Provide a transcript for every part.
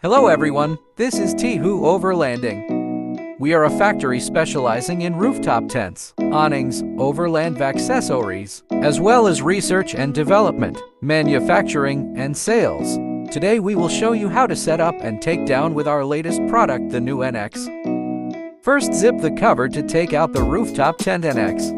Hello everyone, this is Teehoo Overlanding. We are a factory specializing in rooftop tents, awnings, overland accessories, as well as research and development, manufacturing, and sales. Today we will show you how to set up and take down with our latest product, the new Annex. First, zip the cover to take out the rooftop tent Annex.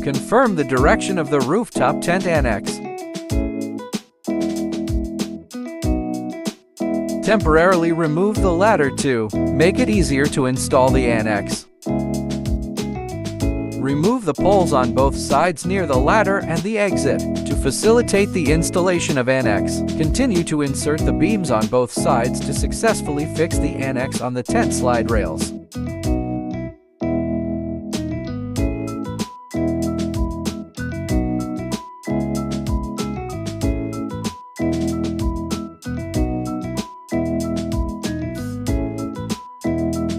Confirm the direction of the rooftop tent Annex. Temporarily remove the ladder to make it easier to install the Annex. Remove the poles on both sides near the ladder and the exit to facilitate the installation of Annex. Continue to insert the beams on both sides to successfully fix the Annex on the tent slide rails.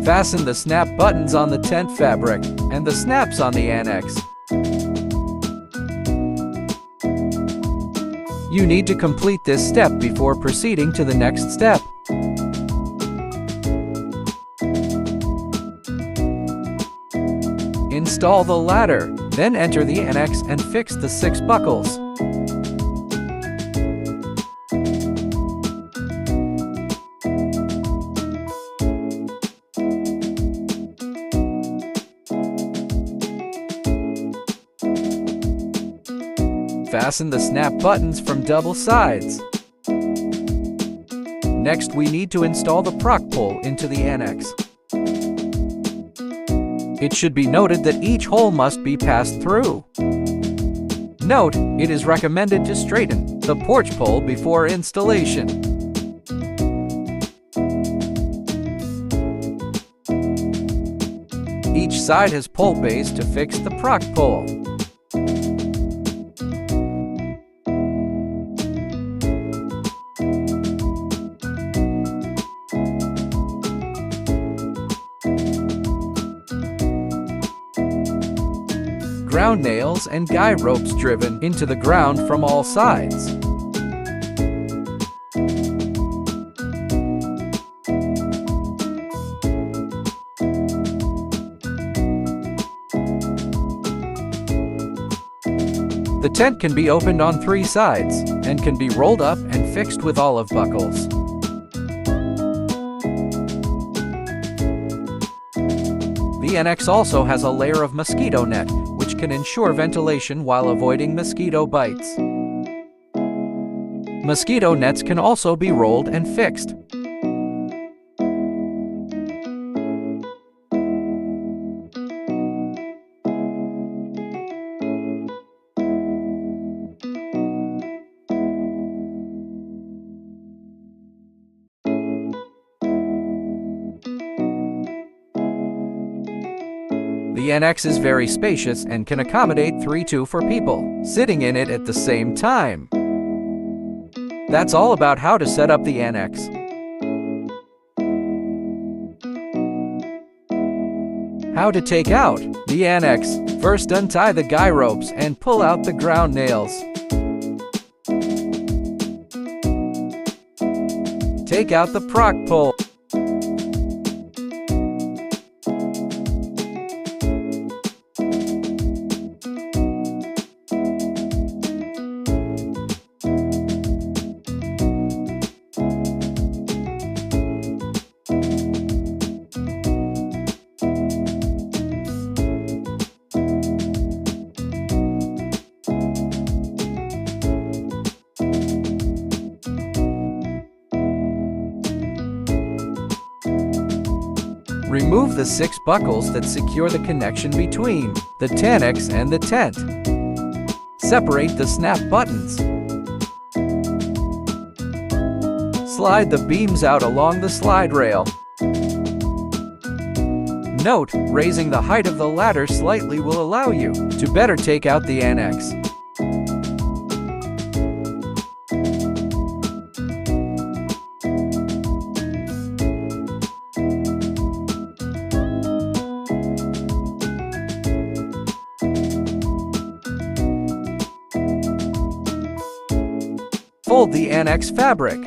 Fasten the snap buttons on the tent fabric and the snaps on the Annex. You need to complete this step before proceeding to the next step. Install the ladder, then enter the Annex and fix the 6 buckles. Fasten the snap buttons from double sides. Next, we need to install the proc pole into the Annex. It should be noted that each hole must be passed through. Note, it is recommended to straighten the porch pole before installation. Each side has pole bays to fix the proc pole. Ground nails and guy ropes driven into the ground from all sides. The tent can be opened on 3 sides and can be rolled up and fixed with olive buckles. The Annex also has a layer of mosquito net, which can ensure ventilation while avoiding mosquito bites. Mosquito nets can also be rolled and fixed. The Annex is very spacious and can accommodate 4 people, sitting in it at the same time. That's all about how to set up the Annex. How to take out the Annex. First, untie the guy ropes and pull out the ground nails. Take out the proc pole. Remove the 6 buckles that secure the connection between the Annex and the tent. Separate the snap buttons. Slide the beams out along the slide rail. Note, raising the height of the ladder slightly will allow you to better take out the Annex. Fold the Annex fabric.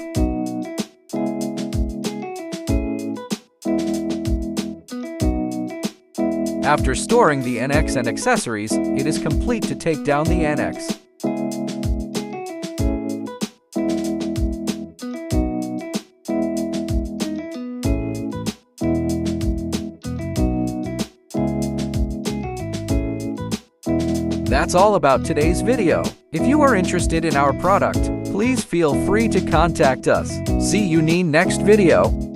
After storing the Annex and accessories, it is complete to take down the Annex. That's all about today's video. If you are interested in our product, please feel free to contact us. See you in next video.